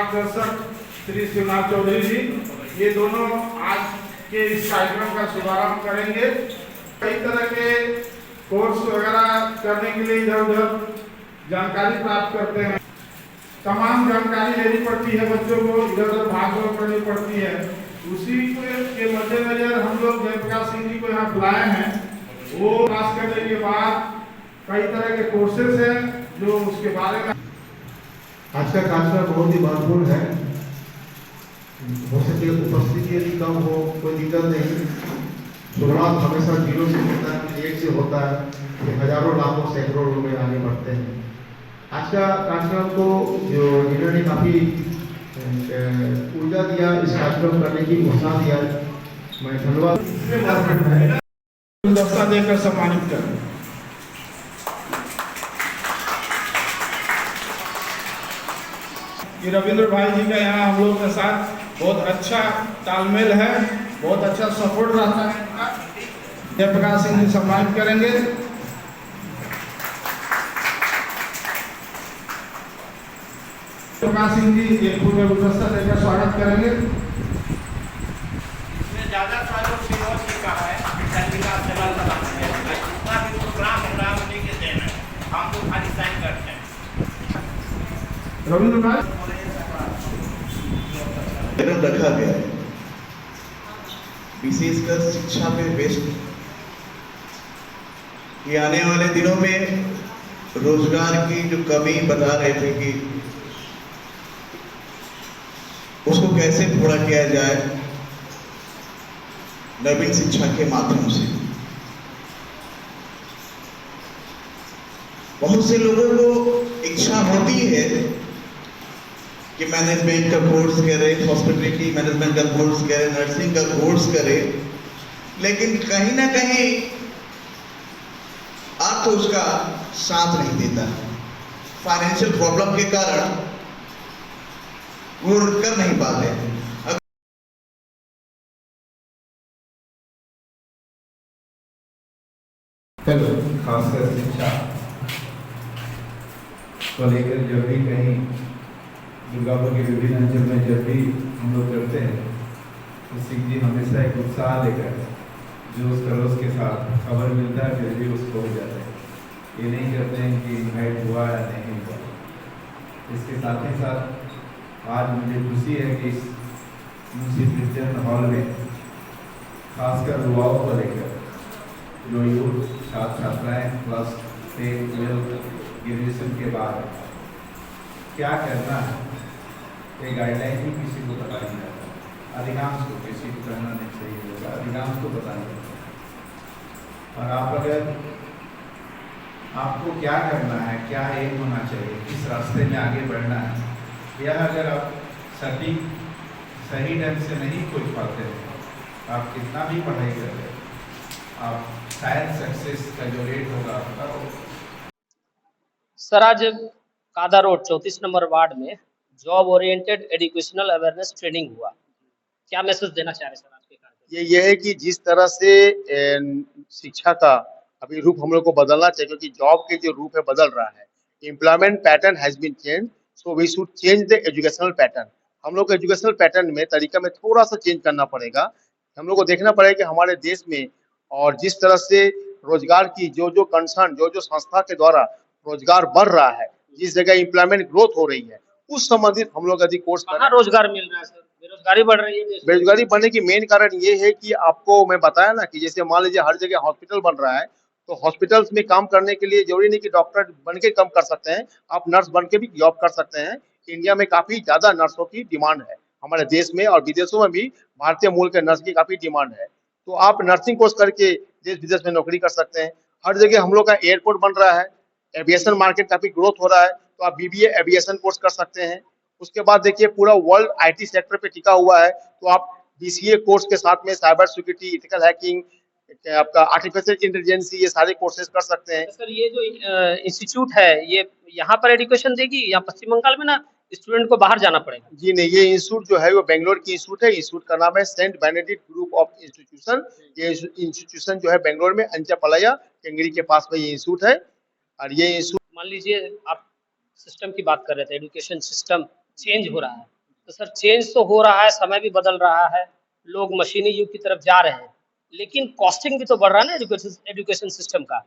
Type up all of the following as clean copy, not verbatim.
मार्गदर्शक श्री शिवनाथ चौधरी जी, ये दोनों आज के इस कार्यक्रम का शुभारंभ करेंगे। कई तरह के कोर्स वगैरह करने के लिए इधर उधर जानकारी प्राप्त करते हैं, तमाम जानकारी लेनी पड़ती है, बच्चों को इधर उधर भाग दौड़ करनी पड़ती है। उसी के मद्देनजर हम लोग जयप्रकाश सिंह जी को यहाँ बुलाए हैं। वो पास करने के बाद कई तरह के कोर्सेज हैं जो उसके बारे में आज का कार्यक्रम बहुत ही महत्वपूर्ण है। हो सके उपस्थिति यदि कम हो कोई दिक्कत नहीं, शुरुआत हमेशा 0 से होता है, 1 से होता है, फिर हजारों लाखों सैकड़ों रुपए आगे बढ़ते हैं। आज का कार्यक्रम को जो जिन्होंने काफी ऊर्जा दिया, इस कार्यक्रम करने की घोषणा दिया, मैं धन्यवाद गुलदस्ता देकर सम्मानित करें। कि रविंद्र भाई जी का यहाँ हम लोग के साथ बहुत अच्छा तालमेल है, बहुत अच्छा सपोर्ट रहता है। जयप्रकाश सिंह जी सम्मानित करेंगे। जयप्रकाश सिंह जी एक पूर्ण गुलदस्ता देकर स्वागत करेंगे। इसमें ज़्यादा सालों से और सीखा है, जितना भी प्रोग्राम प्रोग्राम लेके देना, हम तो खाली साइन करते हैं। रविंद्र भाई रखा गया है, विशेषकर शिक्षा पे बेस्ड, कि आने वाले दिनों में रोजगार की जो कमी बता रहे थे कि उसको कैसे पूरा किया जाए नवीन शिक्षा के माध्यम से। बहुत से लोगों को इच्छा होती है कि मैनेजमेंट का कोर्स करे, हॉस्पिटलिटी मैनेजमेंट का कोर्स करे, नर्सिंग का कोर्स करे, लेकिन कहीं ना कहीं आप तो उसका साथ नहीं देता। फाइनेंशियल प्रॉब्लम के कारण वो कर नहीं पाते। खासकर शिक्षा को लेकर जब भी कहीं दुर्गापुर के विभिन्न अंचल में जब भी हम लोग करते हैं तो सिंह जी हमेशा एक उत्साह लेकर जोश खरोश के साथ खबर मिलता है, फिर भी उसको हो जाता है। ये नहीं कहते हैं कि इन्वाइट हुआ या नहीं हुआ। इसके साथ ही साथ आज मुझे खुशी है कि इस मुंशी प्रेसिडेंट हॉल में खासकर युवाओं को लेकर जो यूथ छात्र छात्राएँ प्लस 10, 12 ग्रेजुएशन के बाद क्या करना है, ये गाइडलाइन भी किसी को पता नहीं रहता। अधिकांश को, किसी को कहना नहीं चाहिए होगा, अधिकांश को पता नहीं रहता। और आप अगर आपको क्या करना है, क्या एम होना चाहिए, किस रास्ते में आगे बढ़ना है, यह अगर आप सटीक सही ढंग से नहीं खोज पाते हैं, आप कितना भी पढ़ाई कर रहे, आप शायद सक्सेस का जो रेट होगा सर, आज कादा रोड 34 नंबर वार्ड में job oriented educational awareness training हुआ। क्या मैसेज देना चाह रहे सर आज के कार्यक्रम? ये है कि जिस तरह से शिक्षा का अभी रूप हम लोग को बदलना चाहिए, क्योंकि जॉब के जो रूप है बदल रहा है। Employment pattern has been change, so we should change the educational pattern. हम लोग को एजुकेशनल पैटर्न में तरीका में थोड़ा सा चेंज करना पड़ेगा। हम लोग को देखना पड़ेगा कि हमारे देश में और जिस तरह से रोजगार की जो कंसर्न, जो संस्था के द्वारा रोजगार बढ़ रहा है, जिस जगह एम्प्लॉयमेंट ग्रोथ हो रही है, उस संबंधित हम लोग यदि कोर्स कहाँ रोजगार मिल रहा है सर? बेरोजगारी बढ़ रही है। बेरोजगारी बढ़ने की मेन कारण ये है कि आपको मैं बताया ना कि जैसे मान लीजिए हर जगह हॉस्पिटल बन रहा है, तो हॉस्पिटल्स में काम करने के लिए जरूरी नहीं कि डॉक्टर बन के काम कर सकते हैं, आप नर्स बन के भी जॉब कर सकते हैं। इंडिया में काफी ज्यादा नर्सों की डिमांड है, हमारे देश में और विदेशों में भी भारतीय मूल के नर्स की काफी डिमांड है। तो आप नर्सिंग कोर्स करके देश विदेश में नौकरी कर सकते हैं। हर जगह हम लोग का एयरपोर्ट बन रहा है, एविएशन मार्केट काफी ग्रोथ हो रहा है, तो आप बीबीए एविएशन कोर्स कर सकते हैं। उसके बाद देखिए पूरा वर्ल्ड आईटी सेक्टर पे टिका हुआ है, तो आप बीसीए कोर्स के साथ में साइबर सिक्योरिटी, इथिकल हैकिंग, आपका आर्टिफिशियल इंटेलिजेंस, ये सारे कोर्सेज कर सकते हैं। सर, ये जो इंस्टीट्यूट है ये यहाँ पर एजुकेशन देगी या पश्चिम बंगाल में ना स्टूडेंट को बाहर जाना पड़ेगा? जी नहीं, ये इंस्टीट्यूट जो है वो बेंगलोर की इंस्टीट्यूट है। इंस्टीट्यूट का नाम है saint Benedict group of institution. ये इंस्टीट्यूशन जो है बेंगलोर में अंचपलया केंगरी के पास में ये इंस्टीट्यूट है। और ये इंस्टीट्यूट, मान लीजिए आप सिस्टम की बात कर रहे थे, एजुकेशन सिस्टम चेंज हो रहा है, तो सर चेंज तो हो रहा है, समय भी बदल रहा है, लोग मशीनी युग की तरफ जा रहे हैं, लेकिन कॉस्टिंग भी तो बढ़ रहा है ना एजुकेशन सिस्टम का।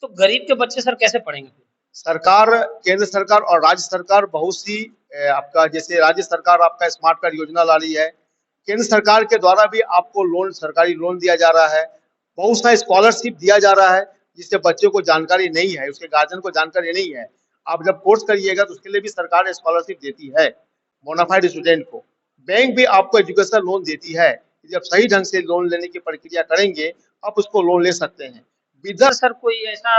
तो गरीब के बच्चे सर कैसे पढ़ेंगे फिर? सरकार, केंद्र सरकार और राज्य सरकार बहुत सी आपका जैसे राज्य सरकार आपका स्मार्ट कार्ड योजना ला रही है, केंद्र सरकार के द्वारा भी आपको लोन, सरकारी लोन दिया जा रहा है, बहुत सा स्कॉलरशिप दिया जा रहा है, जिससे बच्चों को जानकारी नहीं है, उसके गार्जियन को जानकारी नहीं है। आप जब कोर्स करिएगा तो उसके लिए भी सरकार स्कॉलरशिप देती है बोनाफाइड स्टूडेंट को। बैंक भी आपको एजुकेशन लोन देती है, जब सही ढंग से लोन लेने की प्रक्रिया करेंगे आप उसको लोन ले सकते हैं। विद्या सर कोई ऐसा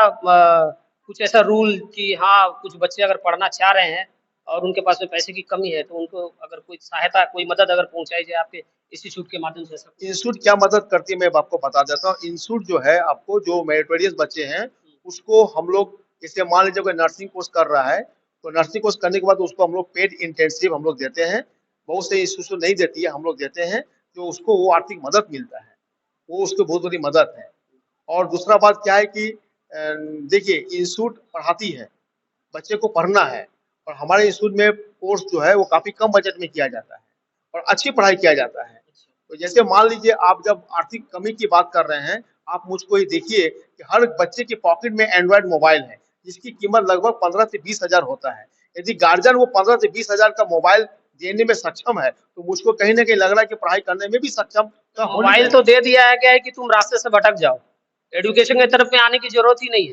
कुछ ऐसा रूल कि हाँ कुछ बच्चे अगर पढ़ना चाह रहे हैं और उनके पास में पैसे की कमी है, तो उनको अगर कोई सहायता, कोई मदद अगर पहुंचाई जाए आपके इंस्टीट्यूट के माध्यम से, ऐसा कुछ? इंस्टीट्यूट क्या मदद करती है मैं आपको बता देता हूँ। इंस्टीट्यूट जो है आपको जो मेरिटोरियस बच्चे हैं उसको हम लोग, जैसे मान लीजिए कोई नर्सिंग कोर्स कर रहा है तो नर्सिंग कोर्स करने के बाद उसको हम लोग पेड इंटेंसिव हम लोग देते हैं, बहुत से इंस्टीट्यूशन नहीं देती है, हम लोग देते हैं, तो उसको वो आर्थिक मदद मिलता है, वो उसको बहुत बड़ी मदद है। और दूसरा बात क्या है कि देखिए इंस्टीट्यूट पढ़ाती है, बच्चे को पढ़ना है, और हमारे इंस्टीट्यूट में कोर्स जो है वो काफी कम बजट में किया जाता है और अच्छी पढ़ाई किया जाता है। तो जैसे मान लीजिए आप जब आर्थिक कमी की बात कर रहे हैं, आप मुझको ये देखिए कि हर बच्चे के पॉकेट में एंड्रॉइड मोबाइल है, जिसकी कीमत लगभग 15 से 20 हजार होता है। यदि गार्जियन वो 15 से 20 हजार का मोबाइल देने में सक्षम है, तो मुझको कहीं ना कहीं लग रहा है कि पढ़ाई करने में भी सक्षम तो होना मोबाइल चाहिए। तो दे दिया है क्या है कि तुम रास्ते से भटक जाओ, एजुकेशन की तरफ में आने की जरूरत ही नहीं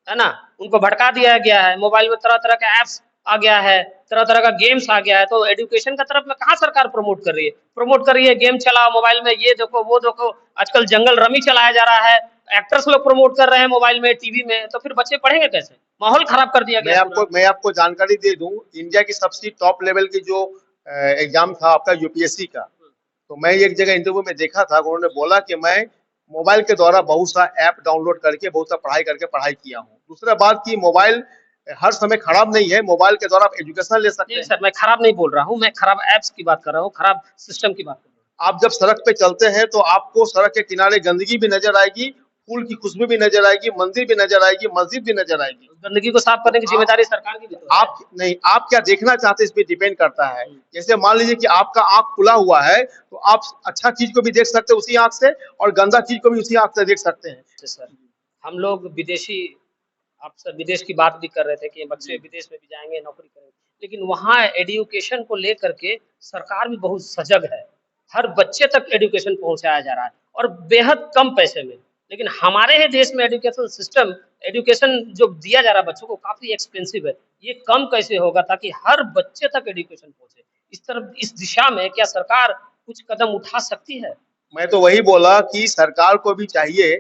है ना? उनको भटका दिया गया है, मोबाइल में तरह तरह का एप्स आ गया है, तरह तरह का गेम्स आ गया है, तो एजुकेशन की तरफ में कहाँ सरकार प्रमोट कर रही है? प्रमोट कर रही है गेम चलाओ मोबाइल में, ये देखो वो देखो, आजकल जंगल रमी चलाया जा रहा है, एक्टर्स लोग प्रमोट कर रहे हैं मोबाइल में, टीवी में, तो फिर बच्चे पढ़ेंगे कैसे? माहौल खराब कर दिया गया। मैं आपको जानकारी दे दूं, इंडिया की सबसे टॉप लेवल की जो एग्जाम था आपका यूपीएससी का, तो मैं एक जगह इंटरव्यू में देखा था, उन्होंने बोला कि मैं मोबाइल के द्वारा बहुत सा ऐप डाउनलोड करके बहुत सा पढ़ाई करके पढ़ाई किया हूँ। दूसरा बात कि मोबाइल हर समय खराब नहीं है, मोबाइल के द्वारा आप एजुकेशन ले सकते नहीं हैं। सर, मैं खराब नहीं बोल रहा हूँ, मैं खराब एप्स की बात कर रहा हूँ, खराब सिस्टम की बात कर रहा हूँ। आप जब सड़क पे चलते हैं तो आपको सड़क के किनारे गंदगी भी नजर आएगी, फूल की खुशबू भी नजर आएगी, मंदिर भी नजर आएगी, मस्जिद भी नजर आएगी। गंदगी को साफ करने की जिम्मेदारी सरकार की भी तो है। आप नहीं, आप क्या देखना चाहते हैं इस पे डिपेंड करता है। जैसे मान लीजिए कि आपका आंख खुला हुआ है तो आप अच्छा चीज को भी देख सकते हैं उसी आंख से, और गंदा चीज को भी उसी आंख से देख सकते हैं। सर हम लोग विदेशी, आप सर विदेश की बात भी कर रहे थे कि बच्चे विदेश में भी जाएंगे, नौकरी करेंगे, लेकिन वहाँ एजुकेशन को लेकर के सरकार भी बहुत सजग है, हर बच्चे तक एजुकेशन पहुंचाया जा रहा है और बेहद कम पैसे में। लेकिन हमारे ही देश में एजुकेशन सिस्टम, एजुकेशन जो दिया जा रहा है बच्चों को काफी एक्सपेंसिव है, ये कम कैसे होगा ताकि हर बच्चे तक एजुकेशन पहुंचे? इस तरफ, इस दिशा में क्या सरकार कुछ कदम उठा सकती है? मैं तो वही बोला कि सरकार को भी चाहिए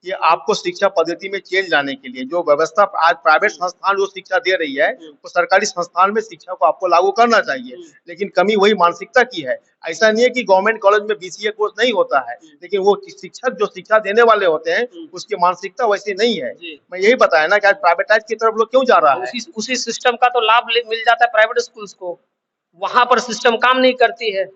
कि आपको शिक्षा पद्धति में चेंज लाने के लिए जो व्यवस्था आज प्राइवेट संस्थान जो शिक्षा दे रही है, तो सरकारी संस्थान में शिक्षा को आपको लागू करना चाहिए। लेकिन कमी वही मानसिकता की है। ऐसा नहीं है कि गवर्नमेंट कॉलेज में बीसीए कोर्स नहीं होता है, लेकिन वो शिक्षक जो शिक्षा देने वाले होते हैं उसकी मानसिकता वैसी नहीं है। मैं यही बताया ना कि आज प्राइवेटाइज की तरफ लोग क्यों जा रहा है। उसी सिस्टम का तो लाभ मिल जाता है प्राइवेट स्कूल्स को, वहां पर सिस्टम काम नहीं करती है,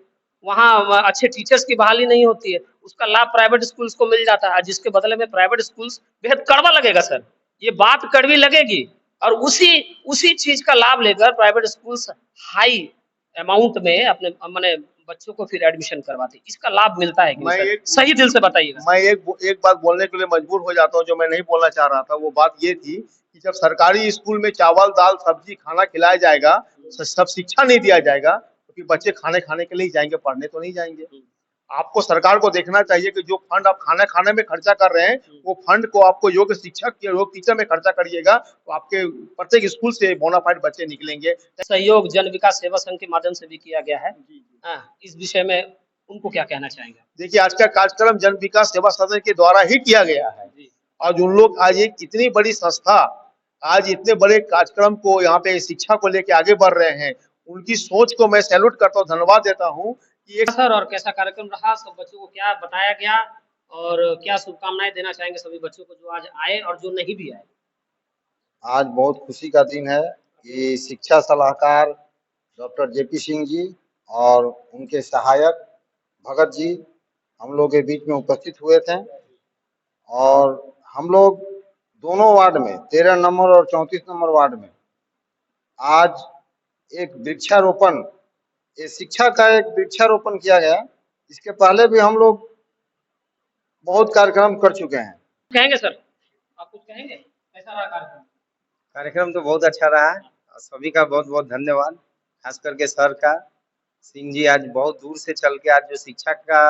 वहाँ अच्छे टीचर्स की बहाली नहीं होती है, उसका लाभ प्राइवेट स्कूल्स को मिल जाता है, जिसके बदले में प्राइवेट स्कूल्स बेहद कड़वा लगेगा सर, ये बात कड़वी लगेगी, और उसी चीज का लाभ लेकर प्राइवेट स्कूल्स हाई अमाउंट में अपने मैंने बच्चों को फिर एडमिशन करवाते, इसका लाभ मिलता है कि सही दिल से बताइएगा। मैं एक बात बोलने के लिए मजबूर हो जाता हूँ जो मैं नहीं बोलना चाह रहा था। वो बात ये थी कि जब सरकारी स्कूल में चावल दाल सब्जी खाना खिलाया जाएगा, सब शिक्षा नहीं दिया जाएगा, तो फिर बच्चे खाने के लिए जाएंगे, पढ़ने तो नहीं जाएंगे। आपको सरकार को देखना चाहिए कि जो फंड आप खाने में खर्चा कर रहे हैं, वो फंड को आपको योग्य शिक्षक या योग्य टीचर में खर्चा करिएगा, तो आपके प्रत्येक स्कूल से बोनाफाइड बच्चे निकलेंगे। सहयोग जन विकास सेवा संघ के माध्यम से भी किया गया है, इस विषय में उनको क्या कहना चाहेंगे? देखिए, आज का कार्यक्रम जन विकास सेवा सदन के द्वारा ही किया गया है, और उन लोग आज एक इतनी बड़ी संस्था आज इतने बड़े कार्यक्रम को यहाँ पे शिक्षा को लेके आगे बढ़ रहे हैं, उनकी सोच को मैं सैल्यूट करता हूँ, धन्यवाद देता हूँ। सर और कैसा कार्यक्रम रहा, सब बच्चों को क्या बताया गया और क्या शुभकामनाएं देना चाहेंगे सभी बच्चों को जो आज आए और जो नहीं भी आए? आज बहुत खुशी का दिन है कि शिक्षा सलाहकार डॉक्टर जेपी सिंह जी और उनके सहायक भगत जी हम लोग के बीच में उपस्थित हुए थे, और हम लोग दोनों वार्ड में 13 नंबर और 34 नंबर वार्ड में आज एक वृक्षारोपण ये शिक्षा का एक वृक्षारोपण किया गया। इसके पहले भी हम लोग बहुत कार्यक्रम कर चुके हैं। कहेंगे सर, आप कुछ कहेंगे, कैसा रहा कार्यक्रम? कार्यक्रम तो बहुत अच्छा रहा है और सभी का बहुत बहुत धन्यवाद, खास करके सर का। सिंह जी आज बहुत दूर से चल के आज जो शिक्षा का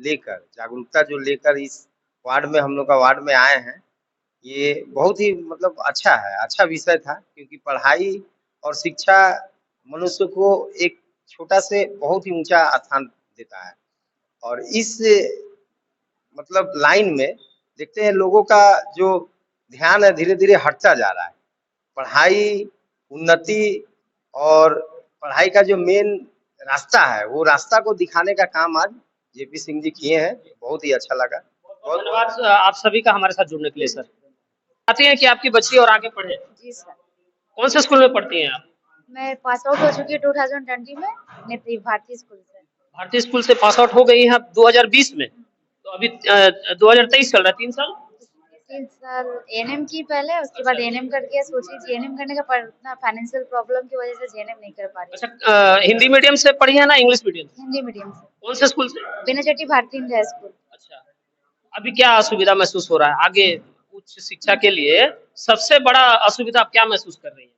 लेकर जागरूकता जो लेकर इस वार्ड में हम लोग का वार्ड में आए हैं, ये बहुत ही मतलब अच्छा है, अच्छा विषय था, क्योंकि पढ़ाई और शिक्षा मनुष्य को एक छोटा से बहुत ही ऊंचा स्थान देता है। और इस मतलब लाइन में देखते हैं लोगों का जो ध्यान है धीरे धीरे हटता जा रहा है। पढ़ाई, उन्नति और पढ़ाई का जो मेन रास्ता है वो रास्ता को दिखाने का काम आज जेपी सिंह जी किए हैं, बहुत ही अच्छा लगा। बहुत धन्यवाद आप सभी का हमारे साथ जुड़ने के लिए। सर, चाहते हैं कि आपकी बच्ची और आगे पढ़े? जी सर। कौन से स्कूल में पढ़ती हैं आप? मैं पास आउट हो चुकी हूँ 2020 में नेत्री भारती स्कूल से। भारतीय स्कूल से पास आउट हो गई हैं आप 2020 में, तो अभी 2023 चल रहा है, 3 साल। 3 साल एएनएम की पहले, उसके बाद एएनएम करके सोची थी एएनएम करने का, पर इतना फाइनेंशियल प्रॉब्लम की वजह से जेएनएम नहीं कर पा रही। अच्छा, हिंदी मीडियम से पढ़ी है ना इंग्लिश मीडियम से? हिंदी मीडियम से। कौन से स्कूल से? बेनाचट्टी भारती इंडिया स्कूल। अच्छा, अभी क्या असुविधा महसूस हो रहा है आगे उच्च शिक्षा के लिए? सबसे बड़ा असुविधा आप क्या महसूस कर रही है?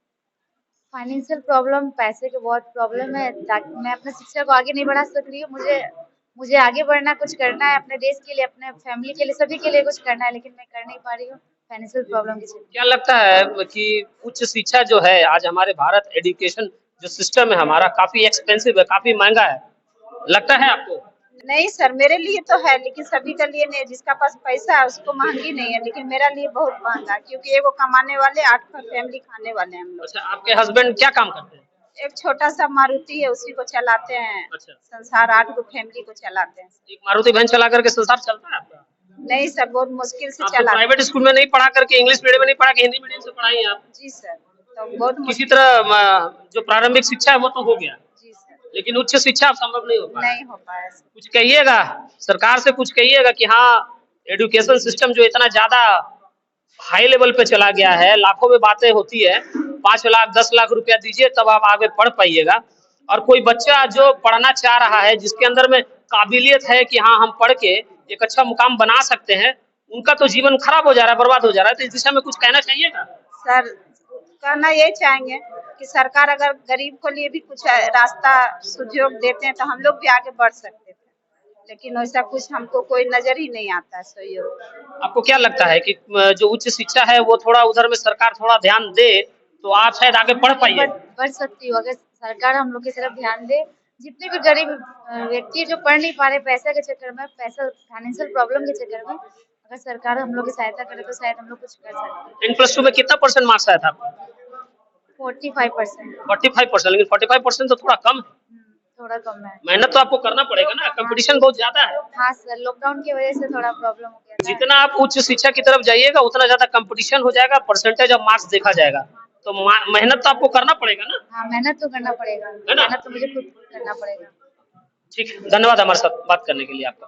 फाइनेंशियल प्रॉब्लम, पैसे की बहुत प्रॉब्लम है, ताकि मैं अपना शिक्षा को आगे नहीं बढ़ा सक रही हूँ। मुझे आगे बढ़ना, कुछ करना है अपने देश के लिए, अपने फैमिली के लिए, सभी के लिए कुछ करना है, लेकिन मैं कर नहीं पा रही हूँ फाइनेंशियल प्रॉब्लम की वजह से। क्या लगता है कि उच्च शिक्षा जो है आज हमारे भारत एजुकेशन जो सिस्टम है हमारा काफी एक्सपेंसिव है, काफी महंगा है, लगता है आपको? नहीं सर, मेरे लिए तो है, लेकिन सभी के लिए नहीं। जिसका पास पैसा है उसको महंगी नहीं है, लेकिन मेरा लिए बहुत महंगा, क्योंकि एगो कमाने वाले 8 फैमिली खाने वाले हैं हम लोग। अच्छा, आपके हस्बैंड क्या काम करते हैं? एक छोटा सा मारुति है, उसी को चलाते हैं। अच्छा, संसार 8 को फैमिली को चलाते हैं। एक मारुति वैन चला करके संसार चलता है आपका? नहीं सर, बहुत मुश्किल से आप चलाते हैं। प्राइवेट स्कूल में नहीं पढ़ा करके, इंग्लिश मीडियम में नहीं पढ़ा के हिंदी मीडियम से पढ़ाई आप? जी सर, तो बहुत किसी तरह जो प्रारंभिक शिक्षा है वो तो हो गया, जी सर, लेकिन उच्च शिक्षा अब संभव नहीं हो पाया। नहीं हो पाया सर। कुछ कहिएगा सरकार से, कुछ कहिएगा कि हाँ एजुकेशन सिस्टम जो इतना ज्यादा हाई लेवल पे चला गया है, लाखों में बातें होती है, 5 लाख 10 लाख रुपया दीजिए तब आप आगे पढ़ पाइएगा। और कोई बच्चा जो पढ़ना चाह रहा है, जिसके अंदर में काबिलियत है कि हाँ हम पढ़ के एक अच्छा मुकाम बना सकते हैं, उनका तो जीवन खराब हो जा रहा है, बर्बाद हो जा रहा है। तो इस दिशा में कुछ कहना चाहिएगा? सर, कहना ये चाहेंगे कि सरकार अगर गरीब को लिए भी कुछ रास्ता सुझाव देते हैं तो हम लोग भी आगे बढ़ सकते थे, लेकिन वैसा कुछ हमको कोई नजर ही नहीं आता सहयोग। आपको क्या लगता है कि जो उच्च शिक्षा है वो थोड़ा उधर में सरकार थोड़ा ध्यान दे तो आप शायद आगे बढ़ पाइए? बढ़ सकती हूँ अगर सरकार हम लोग की तरफ ध्यान दे। जितने भी गरीब व्यक्ति जो पढ़ नहीं पा रहे पैसा के चक्कर में, पैसा फाइनेंशियल प्रॉब्लम के चक्कर में, अगर सरकार हम लोग की सहायता करे तो शायद हम लोग कुछ कर सकते हैं। 10+2 में कितना % मार्क्स आया था आपका? 45%। 45%, लेकिन 45% तो थोड़ा कम है। थोड़ा कम है। मेहनत तो आपको करना पड़ेगा ना, कंपटीशन बहुत ज्यादा है। हाँ सर, लॉकडाउन की वजह से थोड़ा प्रॉब्लम हो गया था। जितना आप उच्च शिक्षा की तरफ जाइएगा उतना ज्यादा कंपटीशन हो जाएगा, परसेंटेज ऑफ मार्क्स देखा जाएगा, तो मेहनत तो आपको करना पड़ेगा ना। हाँ, मेहनत तो करना पड़ेगा, मेहनत तो मुझे खुद करना पड़ेगा। ठीक है, धन्यवाद हमारे साथ बात करने के लिए आपका।